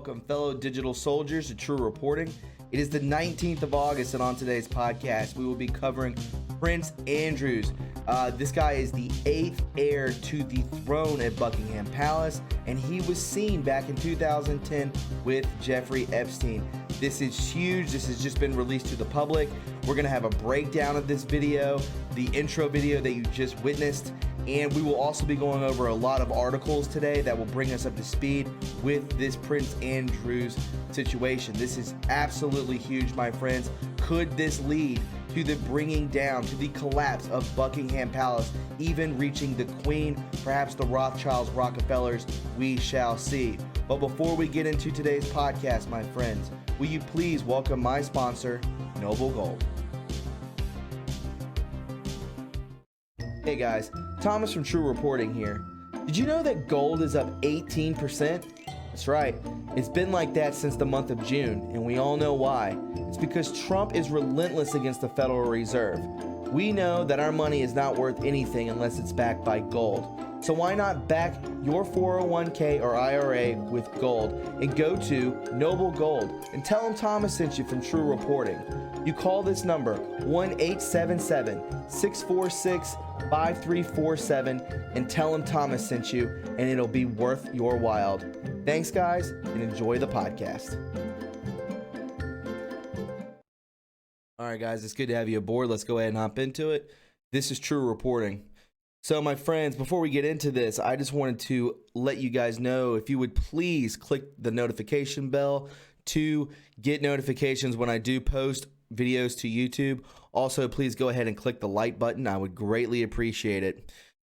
welcome fellow digital soldiers to True Reporting. It is the 19th of August, and on today's podcast, we will be covering Prince Andrews. This guy is the 8th heir to the throne at Buckingham Palace, and he was seen back in 2010 with Jeffrey Epstein. This is huge. This has just been released to the public. We're going to have a breakdown of this video, the intro video that you just witnessed, and we will also be going over a lot of articles today that will bring us up to speed with this Prince Andrews situation. This is absolutely huge, my friends. Could this lead to the bringing down, to the collapse of Buckingham Palace, even reaching the Queen, perhaps the Rothschilds, Rockefellers? We shall see. But before we get into today's podcast, my friends, will you please welcome my sponsor, Noble Gold. Hey guys, Thomas from True Reporting here. Did you know that gold is up 18%? That's right. It's been like that since the month of June, and we all know why. It's because Trump is relentless against the Federal Reserve. We know that our money is not worth anything unless it's backed by gold. So why not back your 401k or IRA with gold and go to Noble Gold and tell them Thomas sent you from True Reporting. You call this number 1-877-646-5347 and tell them Thomas sent you, and it'll be worth your while. Thanks guys, and enjoy the podcast. All right guys, it's good to have you aboard. Let's go ahead and hop into it. This is True Reporting. So my friends, before we get into this, I just wanted to let you guys know, if you would please click the notification bell to get notifications when I do post videos to YouTube. Also, please go ahead and click the like button. I would greatly appreciate it.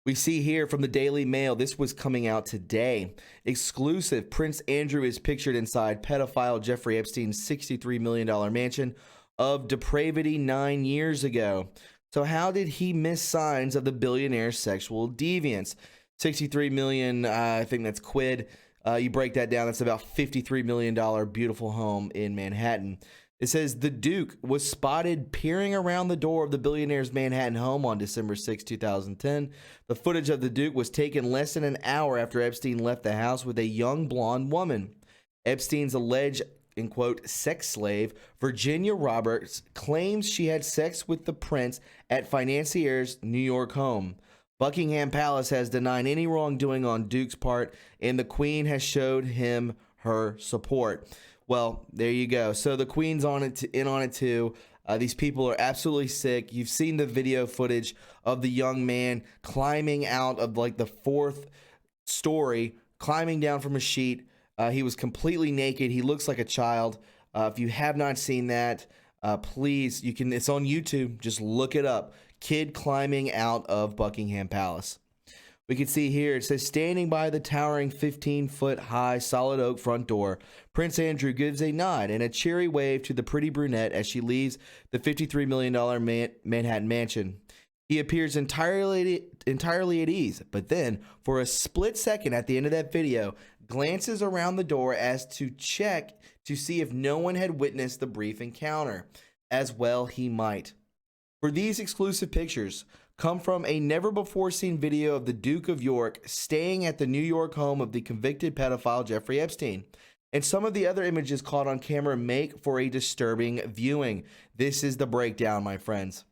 We see here from the Daily Mail, this was coming out today. Exclusive, Prince Andrew is pictured inside pedophile Jeffrey Epstein's $63 million mansion of depravity 9 years ago. So how did he miss signs of the billionaire's sexual deviance? 63 million, I think that's quid. You break that down, that's about $53 million beautiful home in Manhattan. It says the Duke was spotted peering around the door of the billionaire's Manhattan home on December 6, 2010. The footage of the Duke was taken less than an hour after Epstein left the house with a young blonde woman. Epstein's alleged, in quote, sex slave, Virginia Roberts, claims she had sex with the prince at financier's New York home. Buckingham Palace has denied any wrongdoing on Duke's part, and the Queen has showed him her support. Well, there you go. So the Queen's in on it too. These people are absolutely sick. You've seen the video footage of the young man climbing out of like the 4th story, climbing down from a sheet. He was completely naked. He looks like a child. If you have not seen that, please, it's on YouTube. Just look it up. Kid climbing out of Buckingham Palace. We can see here, it says, standing by the towering 15-foot high solid oak front door, Prince Andrew gives a nod and a cheery wave to the pretty brunette as she leaves the $53 million Manhattan mansion. He appears entirely at ease, but then, for a split second at the end of that video, glances around the door as to check to see if no one had witnessed the brief encounter. As well he might. For these exclusive pictures come from a never-before-seen video of the Duke of York staying at the New York home of the convicted pedophile Jeffrey Epstein. And some of the other images caught on camera make for a disturbing viewing. This is the breakdown, my friends.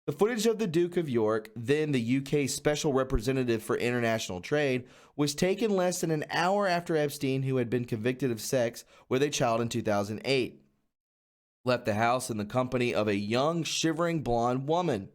The footage of the Duke of York, then the UK's Special Representative for International Trade, was taken less than an hour after Epstein, who had been convicted of sex with a child in 2008, left the house in the company of a young, shivering blonde woman.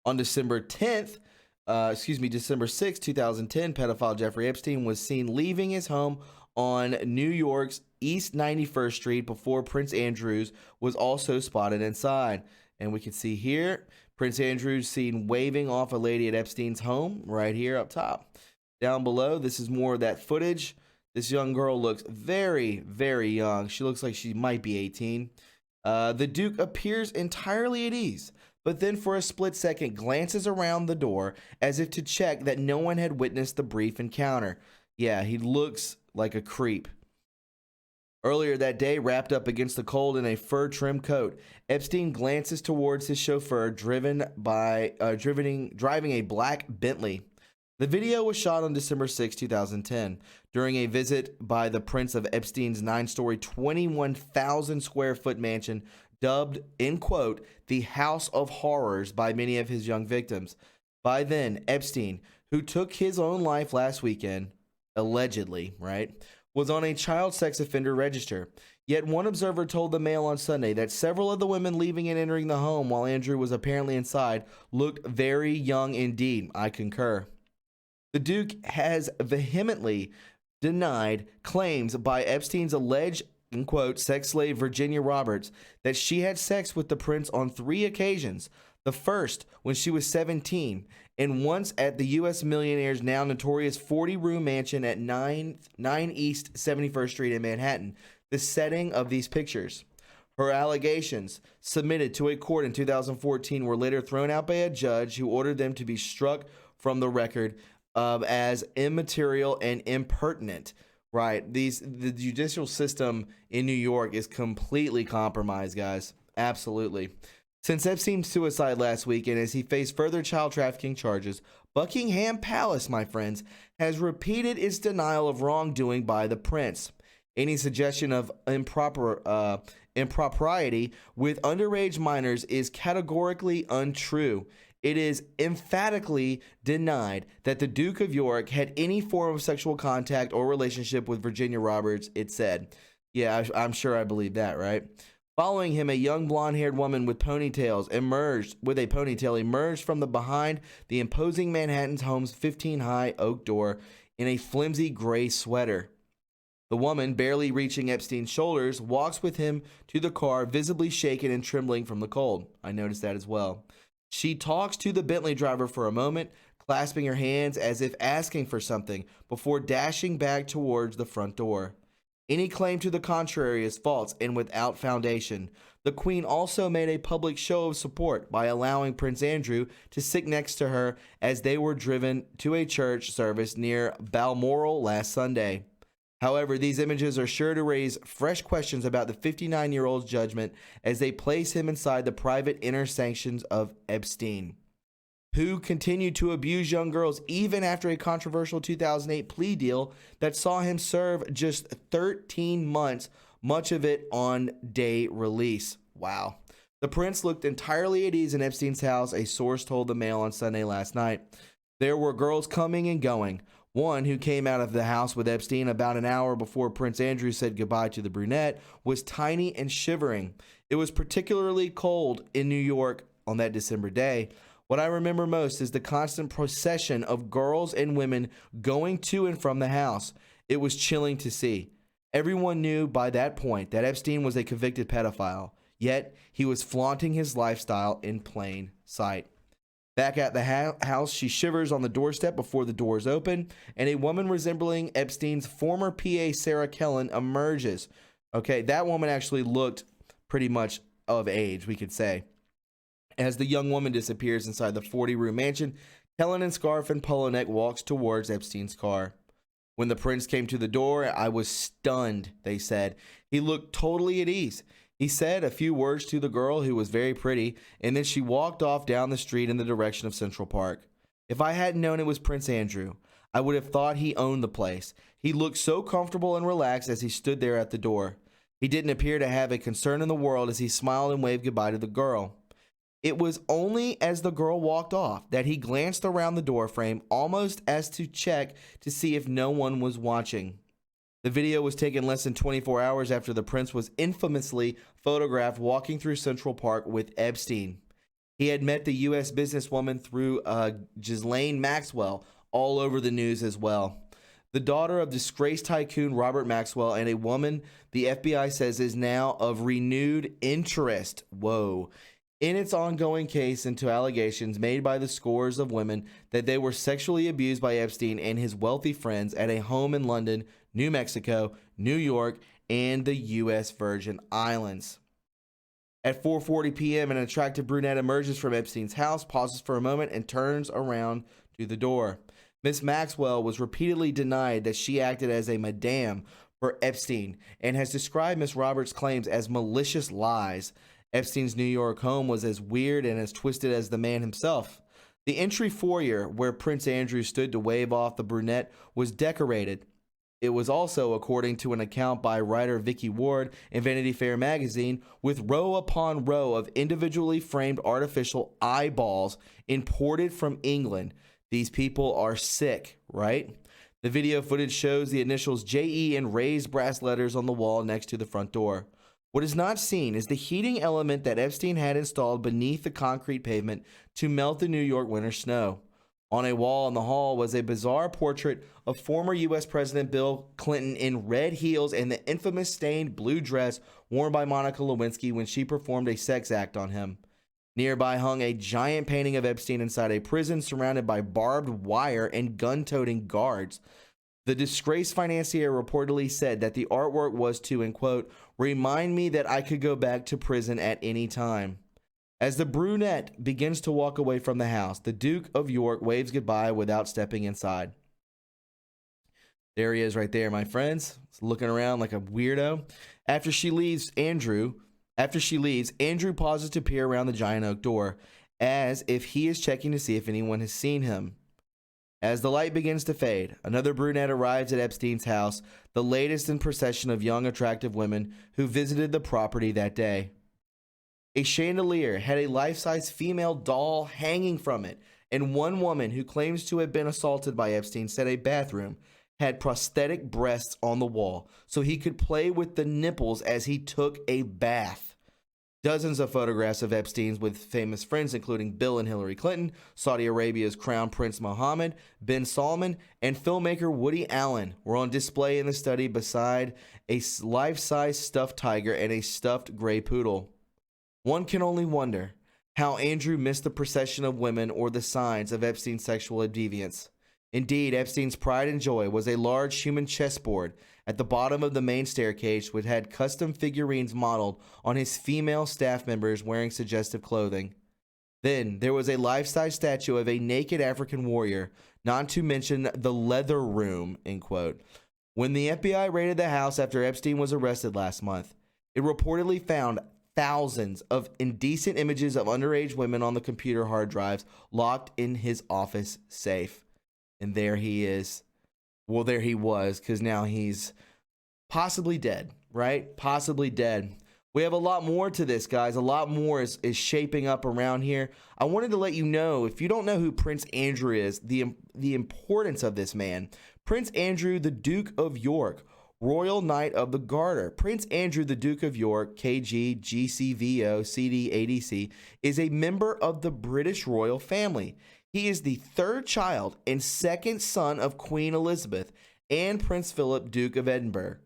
On December 6, 2010, pedophile Jeffrey Epstein was seen leaving his home on New York's East 91st Street before Prince Andrews was also spotted inside. And we can see here, Prince Andrews seen waving off a lady at Epstein's home right here up top. Down below, this is more of that footage. This young girl looks very, very young. She looks like she might be 18. The Duke appears entirely at ease, but then for a split second glances around the door as if to check that no one had witnessed the brief encounter. Yeah, he looks like a creep. Earlier that day, wrapped up against the cold in a fur-trimmed coat, Epstein glances towards his chauffeur driving a black Bentley. The video was shot on December 6, 2010, during a visit by the Prince of Epstein's 9-story, 21,000 square foot mansion, dubbed, in quote, the House of Horrors by many of his young victims. By then, Epstein, who took his own life last weekend, allegedly, right, was on a child sex offender register. Yet one observer told the Mail on Sunday that several of the women leaving and entering the home while Andrew was apparently inside looked very young indeed. I concur. The Duke has vehemently denied claims by Epstein's alleged, in quote, sex slave Virginia Roberts that she had sex with the prince on 3 occasions. The first when she was 17, and once at the U.S. millionaire's now notorious 40-room mansion at 9 East 71st Street in Manhattan, the setting of these pictures. Her allegations, submitted to a court in 2014, were later thrown out by a judge who ordered them to be struck from the record as immaterial and impertinent. Right, the judicial system in New York is completely compromised, guys. Absolutely. Since Epstein's suicide last week, and as he faced further child trafficking charges, Buckingham Palace, my friends, has repeated its denial of wrongdoing by the prince. Any suggestion of impropriety with underage minors is categorically untrue. It is emphatically denied that the Duke of York had any form of sexual contact or relationship with Virginia Roberts, it said. Yeah, I'm sure I believe that, right? Following him, a young blonde-haired woman with a ponytail emerged from the behind the imposing Manhattan's home's 15-high oak door in a flimsy gray sweater. The woman, barely reaching Epstein's shoulders, walks with him to the car, visibly shaken and trembling from the cold. I noticed that as well. She talks to the Bentley driver for a moment, clasping her hands as if asking for something, before dashing back towards the front door. Any claim to the contrary is false and without foundation. The Queen also made a public show of support by allowing Prince Andrew to sit next to her as they were driven to a church service near Balmoral last Sunday. However, these images are sure to raise fresh questions about the 59-year-old's judgment as they place him inside the private inner sanctions of Epstein, who continued to abuse young girls even after a controversial 2008 plea deal that saw him serve just 13 months, much of it on day release. Wow. The prince looked entirely at ease in Epstein's house, a source told the Mail on Sunday last night. There were girls coming and going. One, who came out of the house with Epstein about an hour before Prince Andrew said goodbye to the brunette, was tiny and shivering. It was particularly cold in New York on that December day. What I remember most is the constant procession of girls and women going to and from the house. It was chilling to see. Everyone knew by that point that Epstein was a convicted pedophile, yet he was flaunting his lifestyle in plain sight. Back at the house, she shivers on the doorstep before the doors open, and a woman resembling Epstein's former PA, Sarah Kellen, emerges. Okay, that woman actually looked pretty much of age, we could say. As the young woman disappears inside the 40-room mansion, Kellen, in scarf and polo neck, walks towards Epstein's car. When the prince came to the door, I was stunned, they said. He looked totally at ease. He said a few words to the girl, who was very pretty, and then she walked off down the street in the direction of Central Park. If I hadn't known it was Prince Andrew, I would have thought he owned the place. He looked so comfortable and relaxed as he stood there at the door. He didn't appear to have a concern in the world as he smiled and waved goodbye to the girl. It was only as the girl walked off that he glanced around the doorframe, almost as to check to see if no one was watching. The video was taken less than 24 hours after the prince was infamously photographed walking through Central Park with Epstein. He had met the U.S. businesswoman through Ghislaine Maxwell, all over the news as well. The daughter of disgraced tycoon Robert Maxwell, and a woman the FBI says is now of renewed interest. Whoa. In its ongoing case into allegations made by the scores of women that they were sexually abused by Epstein and his wealthy friends at a home in London, New Mexico, New York, and the U.S. Virgin Islands. At 4:40 p.m., an attractive brunette emerges from Epstein's house, pauses for a moment, and turns around to the door. Miss Maxwell was repeatedly denied that she acted as a madame for Epstein and has described Miss Roberts' claims as malicious lies. Epstein's New York home was as weird and as twisted as the man himself. The entry foyer where Prince Andrew stood to wave off the brunette was decorated. It was also, according to an account by writer Vicky Ward in Vanity Fair magazine, with row upon row of individually framed artificial eyeballs imported from England. These people are sick, right? The video footage shows the initials JE in raised brass letters on the wall next to the front door. What is not seen is the heating element that Epstein had installed beneath the concrete pavement to melt the New York winter snow. On a wall in the hall was a bizarre portrait of former U.S. President Bill Clinton in red heels and the infamous stained blue dress worn by Monica Lewinsky when she performed a sex act on him. Nearby hung a giant painting of Epstein inside a prison surrounded by barbed wire and gun-toting guards. The disgraced financier reportedly said that the artwork was to, and quote, remind me that I could go back to prison at any time. As the brunette begins to walk away from the house, the Duke of York waves goodbye without stepping inside. There he is right there, my friends, looking around like a weirdo. After she leaves, Andrew pauses to peer around the giant oak door, as if he is checking to see if anyone has seen him. As the light begins to fade, another brunette arrives at Epstein's house, the latest in procession of young, attractive women who visited the property that day. A chandelier had a life-size female doll hanging from it, and one woman who claims to have been assaulted by Epstein said a bathroom had prosthetic breasts on the wall so he could play with the nipples as he took a bath. Dozens of photographs of Epstein's with famous friends, including Bill and Hillary Clinton, Saudi Arabia's Crown Prince Mohammed bin Salman, and filmmaker Woody Allen, were on display in the study beside a life-size stuffed tiger and a stuffed gray poodle. One can only wonder how Andrew missed the procession of women or the signs of Epstein's sexual deviance. Indeed, Epstein's pride and joy was a large human chessboard at the bottom of the main staircase, which had custom figurines modeled on his female staff members wearing suggestive clothing. Then there was a life-size statue of a naked African warrior, not to mention the leather room, end quote. When the FBI raided the house after Epstein was arrested last month, it reportedly found thousands of indecent images of underage women on the computer hard drives locked in his office safe. And there he is. Well, there he was, because now he's possibly dead, right? Possibly dead. We have a lot more to this, guys. A lot more is shaping up around here. I wanted to let you know, if you don't know who Prince Andrew is, the importance of this man. Prince Andrew, the Duke of York, Royal Knight of the Garter. Prince Andrew, the Duke of York, KG, GCVO, CD, is a member of the British royal family. He is the third child and second son of Queen Elizabeth and Prince Philip, Duke of Edinburgh.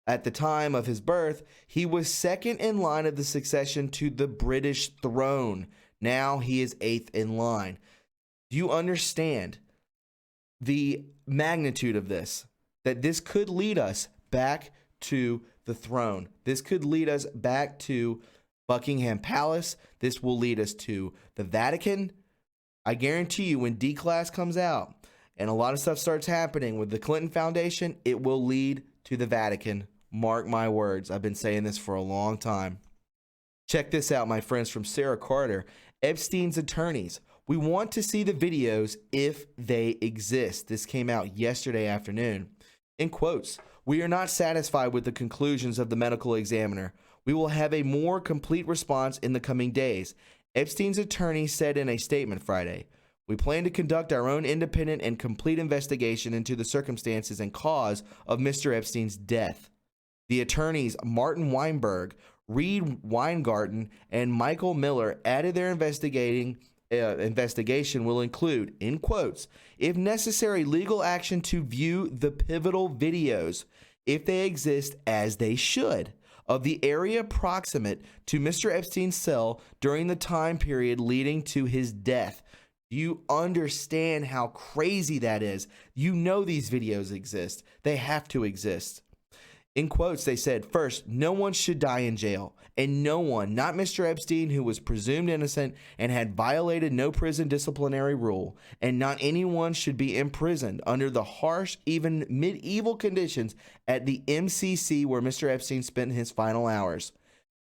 At the time of his birth, he was second in line of the succession to the British throne. Now he is eighth in line. Do you understand the magnitude of this? That this could lead us back to the throne. This could lead us back to Buckingham Palace. This will lead us to the Vatican. I guarantee you, when D-Class comes out and a lot of stuff starts happening with the Clinton Foundation, it will lead to the Vatican. Mark my words. I've been saying this for a long time. Check this out, my friends, from Sarah Carter. Epstein's attorneys. We want to see the videos if they exist. This came out yesterday afternoon. In quotes, we are not satisfied with the conclusions of the medical examiner. We will have a more complete response in the coming days. Epstein's attorney said in a statement Friday, we plan to conduct our own independent and complete investigation into the circumstances and cause of Mr. Epstein's death. The attorneys Martin Weinberg, Reed Weingarten, and Michael Miller added their investigation will include, in quotes, if necessary, legal action to view the pivotal videos, if they exist as they should, of the area proximate to Mr. Epstein's cell during the time period leading to his death. You understand how crazy that is. You know these videos exist. They have to exist. In quotes, they said, first, no one should die in jail, and no one, not Mr. Epstein, who was presumed innocent and had violated no prison disciplinary rule, and not anyone should be imprisoned under the harsh, even medieval conditions at the MCC where Mr. Epstein spent his final hours.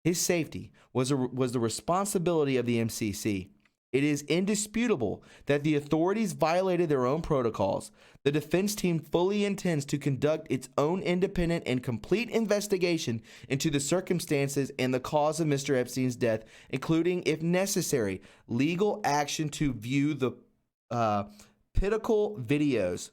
His safety was the responsibility of the MCC. It is indisputable that the authorities violated their own protocols. The defense team fully intends to conduct its own independent and complete investigation into the circumstances and the cause of Mr. Epstein's death, including, if necessary, legal action to view the pinnacle videos,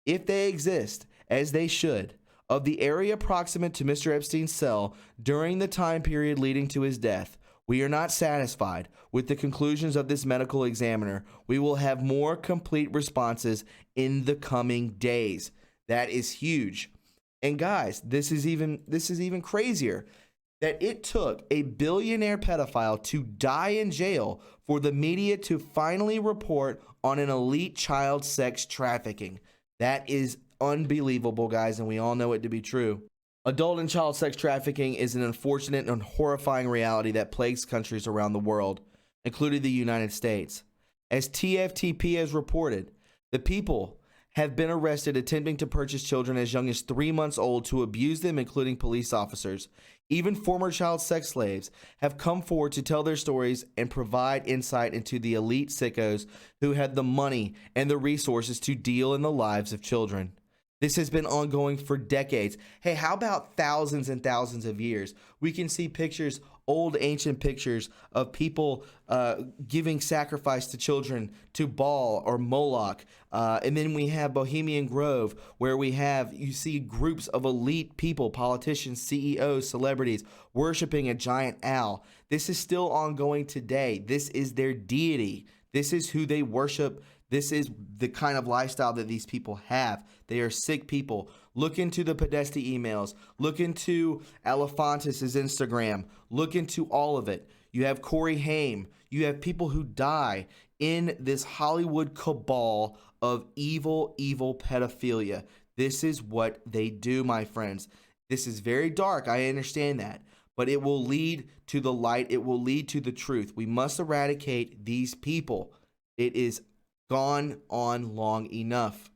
if they exist, as they should, of the area proximate to Mr. Epstein's cell during the time period leading to his death. We are not satisfied with the conclusions of this medical examiner. We will have more complete responses in the coming days. That is huge. And guys, this is even crazier, that it took a billionaire pedophile to die in jail for the media to finally report on an elite child sex trafficking. That is unbelievable, guys, and we all know it to be true. Adult and child sex trafficking is an unfortunate and horrifying reality that plagues countries around the world, including the United States. As TFTP has reported, the people have been arrested attempting to purchase children as young as 3 months old to abuse them, including police officers. Even former child sex slaves have come forward to tell their stories and provide insight into the elite sickos who had the money and the resources to deal in the lives of children. This has been ongoing for decades. Hey, how about thousands and thousands of years? We can see pictures, old ancient pictures of people giving sacrifice to children to Baal or Moloch. And then we have Bohemian Grove, where you see groups of elite people, politicians, CEOs, celebrities, worshiping a giant owl. This is still ongoing today. This is their deity. This is who they worship. This is the kind of lifestyle that these people have. They are sick people. Look into the Podesta emails. Look into Elefantis' Instagram. Look into all of it. You have Corey Haim. You have people who die in this Hollywood cabal of evil, evil pedophilia. This is what they do, my friends. This is very dark. I understand that. But it will lead to the light. It will lead to the truth. We must eradicate these people. It is gone on long enough.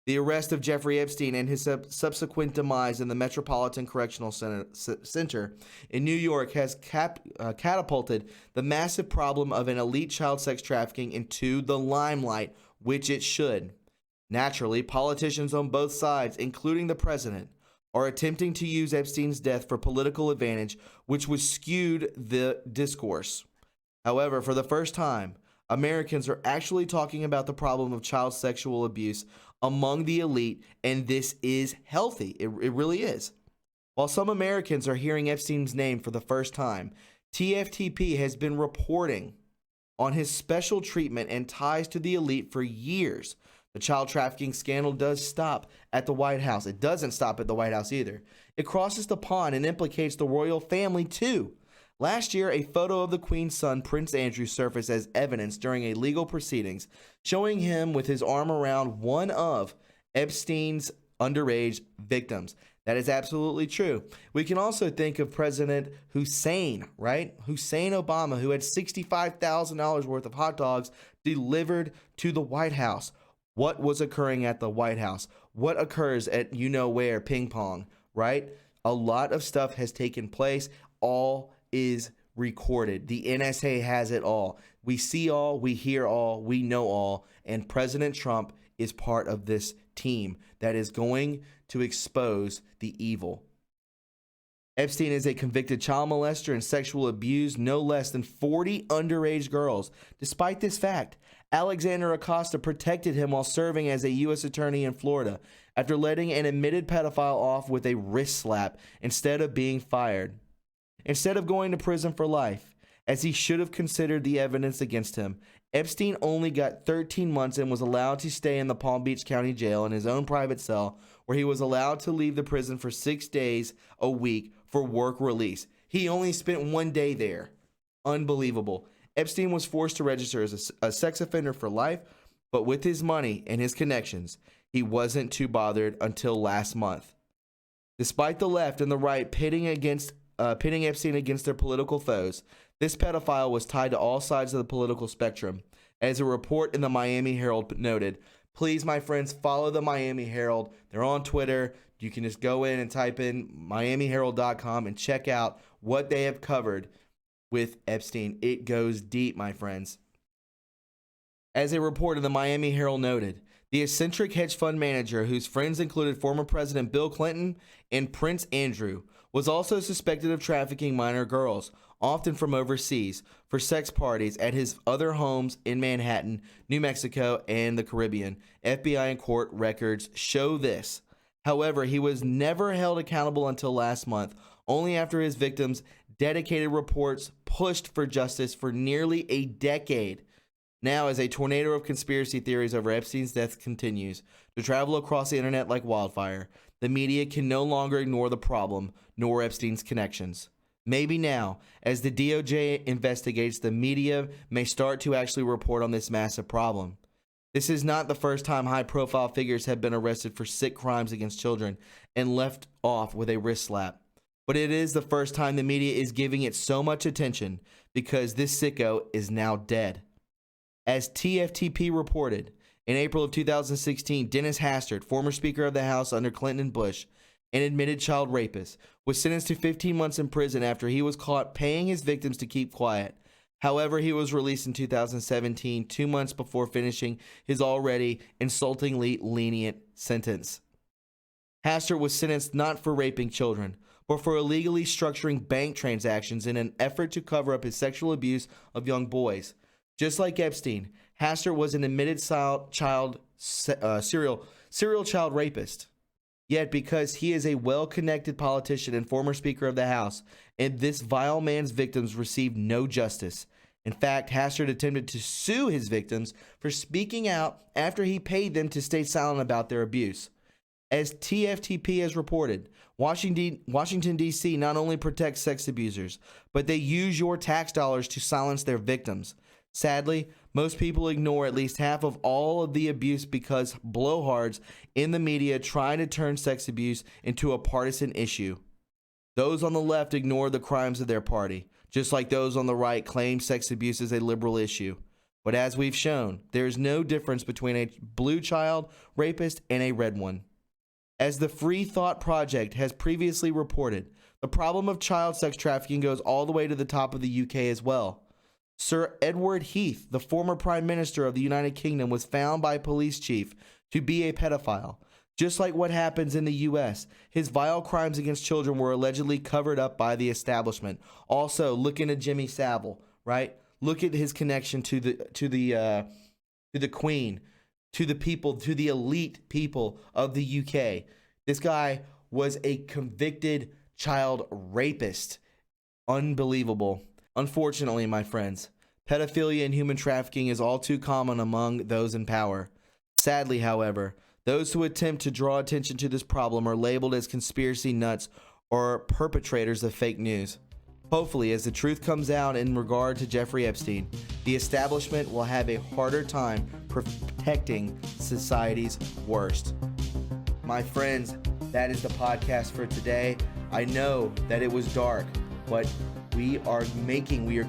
The arrest of Jeffrey Epstein and his subsequent demise in the Metropolitan Correctional Center in New York has catapulted the massive problem of an elite child sex trafficking into the limelight, which it should. Naturally, politicians on both sides, including the president, are attempting to use Epstein's death for political advantage, which was skewed the discourse. However, for the first time, Americans are actually talking about the problem of child sexual abuse among the elite, and this is healthy. It really is. While some Americans are hearing Epstein's name for the first time, TFTP has been reporting on his special treatment and ties to the elite for years. The child trafficking scandal does stop at the White House. It doesn't stop at the White House either. It crosses the pond and implicates the royal family too. Last year, a photo of the Queen's son, Prince Andrew, surfaced as evidence during a legal proceedings, showing him with his arm around one of Epstein's underage victims. That is absolutely true. We can also think of President Hussein, right? Hussein Obama, who had $65,000 worth of hot dogs delivered to the White House. What was occurring at the White House? What occurs at you-know-where, ping pong, right? A lot of stuff has taken place. All is recorded. The NSA has it all. We see all, we hear all, we know all, and President Trump is part of this team that is going to expose the evil. Epstein is a convicted child molester and sexual abused no less than 40 underage girls. Despite this fact, Alexander Acosta protected him while serving as a U.S. attorney in Florida after letting an admitted pedophile off with a wrist slap instead of being fired. Instead of going to prison for life, as he should have considered the evidence against him, Epstein only got 13 months and was allowed to stay in the Palm Beach County Jail in his own private cell, where he was allowed to leave the prison for 6 days a week for work release. He only spent 1 day there. Unbelievable. Epstein was forced to register as a sex offender for life, but with his money and his connections, he wasn't too bothered until last month. Despite the left and the right pitting Epstein against their political foes, this pedophile was tied to all sides of the political spectrum. As a report in the Miami Herald noted, please, my friends, follow the Miami Herald. They're on Twitter. You can just go in and type in miamiherald.com and check out what they have covered with Epstein. It goes deep, my friends. As a report in the Miami Herald noted, the eccentric hedge fund manager, whose friends included former President Bill Clinton and Prince Andrew, was also suspected of trafficking minor girls, often from overseas, for sex parties at his other homes in Manhattan, New Mexico, and the Caribbean. FBI and court records show this. However, he was never held accountable until last month, only after his victims' dedicated reports pushed for justice for nearly a decade. Now, as a tornado of conspiracy theories over Epstein's death continues to travel across the internet like wildfire, the media can no longer ignore the problem, nor Epstein's connections. Maybe now, as the DOJ investigates, the media may start to actually report on this massive problem. This is not the first time high-profile figures have been arrested for sick crimes against children and left off with a wrist slap. But it is the first time the media is giving it so much attention because this sicko is now dead. As TFTP reported, in April of 2016, Dennis Hastert, former Speaker of the House under Clinton and Bush, an admitted child rapist, was sentenced to 15 months in prison after he was caught paying his victims to keep quiet. However, he was released in 2017, 2 months before finishing his already insultingly lenient sentence. Hastert was sentenced not for raping children, but for illegally structuring bank transactions in an effort to cover up his sexual abuse of young boys. Just like Epstein, Hastert was an admitted serial child rapist. Yet, because he is a well-connected politician and former Speaker of the House, and this vile man's victims received no justice. In fact, Hastert attempted to sue his victims for speaking out after he paid them to stay silent about their abuse. As TFTP has reported, Washington, D.C. not only protects sex abusers, but they use your tax dollars to silence their victims. Sadly, most people ignore at least half of all of the abuse because blowhards in the media try to turn sex abuse into a partisan issue. Those on the left ignore the crimes of their party, just like those on the right claim sex abuse is a liberal issue. But as we've shown, there is no difference between a blue child rapist and a red one. As the Free Thought Project has previously reported, the problem of child sex trafficking goes all the way to the top of the UK as well. Sir Edward Heath, the former Prime Minister of the United Kingdom, was found by a police chief to be a pedophile. Just like what happens in the US, his vile crimes against children were allegedly covered up by the establishment. Also, look into Jimmy Savile, right? Look at his connection to the Queen, to the people, to the elite people of the UK. This guy was a convicted child rapist. Unbelievable. Unfortunately, my friends, pedophilia and human trafficking is all too common among those in power. Sadly, however, those who attempt to draw attention to this problem are labeled as conspiracy nuts or perpetrators of fake news. Hopefully, as the truth comes out in regard to Jeffrey Epstein, the establishment will have a harder time protecting society's worst. My friends, that is the podcast for today. I know that it was dark, but we are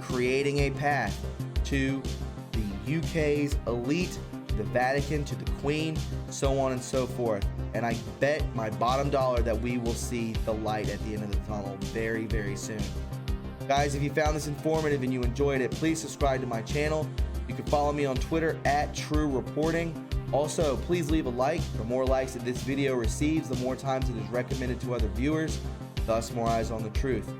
creating a path to the UK's elite, to the Vatican, to the Queen, so on and so forth. And I bet my bottom dollar that we will see the light at the end of the tunnel very, very soon. Guys, if you found this informative and you enjoyed it, please subscribe to my channel. You can follow me on Twitter at TRUreporting. Also, please leave a like. The more likes that this video receives, the more times it is recommended to other viewers, thus more eyes on the truth.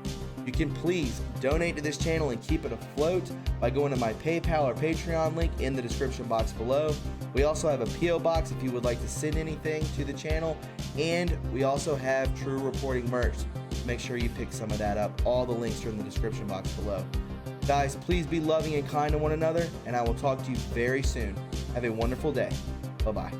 You can please donate to this channel and keep it afloat by going to my PayPal or Patreon link in the description box below. We also have a P.O. box if you would like to send anything to the channel, and we also have True Reporting merch. Make sure you pick some of that up. All the links are in the description box below. Guys, please be loving and kind to one another, and I will talk to you very soon. Have a wonderful day. Bye-bye.